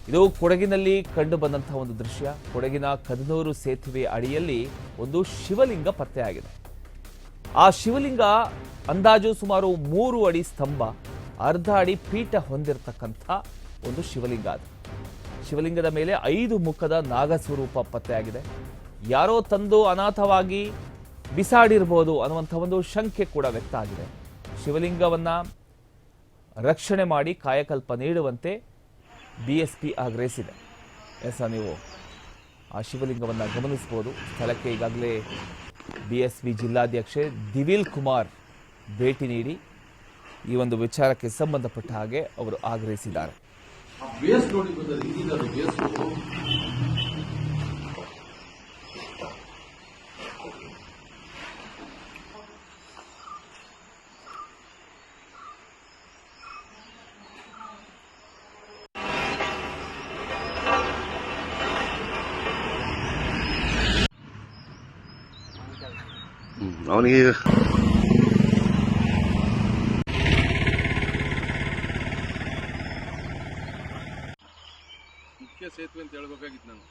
ಇದು ಕೊಡಗಿನಲ್ಲಿ ಕಂಡು ಬಂದಂತಹ ಒಂದು ದೃಶ್ಯ. ಕೊಡಗಿನ ಕದನೂರು ಸೇತುವೆ ಅಡಿಯಲ್ಲಿ ಒಂದು ಶಿವಲಿಂಗ ಪತ್ತೆಯಾಗಿದೆ. ಆ ಶಿವಲಿಂಗ ಅಂದಾಜು ಸುಮಾರು 3 ಅಡಿ ಸ್ತಂಭ, ಅರ್ಧ ಅಡಿ ಪೀಠ ಹೊಂದಿರತಕ್ಕಂಥ ಒಂದು ಶಿವಲಿಂಗ. ಅದು ಶಿವಲಿಂಗದ ಮೇಲೆ 5 ಮುಖದ ನಾಗಸ್ವರೂಪ ಪತ್ತೆಯಾಗಿದೆ. ಯಾರೋ ತಂದು ಅನಾಥವಾಗಿ ಬಿಸಾಡಿರ್ಬೋದು ಅನ್ನುವಂಥ ಒಂದು ಶಂಕೆ ಕೂಡ ವ್ಯಕ್ತ ಆಗಿದೆ. ಶಿವಲಿಂಗವನ್ನ ರಕ್ಷಣೆ ಮಾಡಿ ಕಾಯಕಲ್ಪ ನೀಡುವಂತೆ ಬಿಎಸ್ಪಿ ಆಗ್ರಹಿಸಿದೆ. ನೀವು ಆ ಶಿವಲಿಂಗವನ್ನು ಗಮನಿಸಬಹುದು. ಸ್ಥಳಕ್ಕೆ ಈಗಾಗಲೇ ಬಿಎಸ್ಪಿ ಜಿಲ್ಲಾಧ್ಯಕ್ಷೆ ದಿವಿಲ್ ಕುಮಾರ್ ಭೇಟಿ ನೀಡಿ ಈ ಒಂದು ವಿಚಾರಕ್ಕೆ ಸಂಬಂಧಪಟ್ಟ ಹಾಗೆ ಅವರು ಆಗ್ರಹಿಸಿದ್ದಾರೆ. ಅವನಿಗೆ ಮುಖ್ಯ ಸೇತುವೆ ಅಂತ ಹೇಳ್ಬೇಕಾಗಿತ್ತು ನಾನು.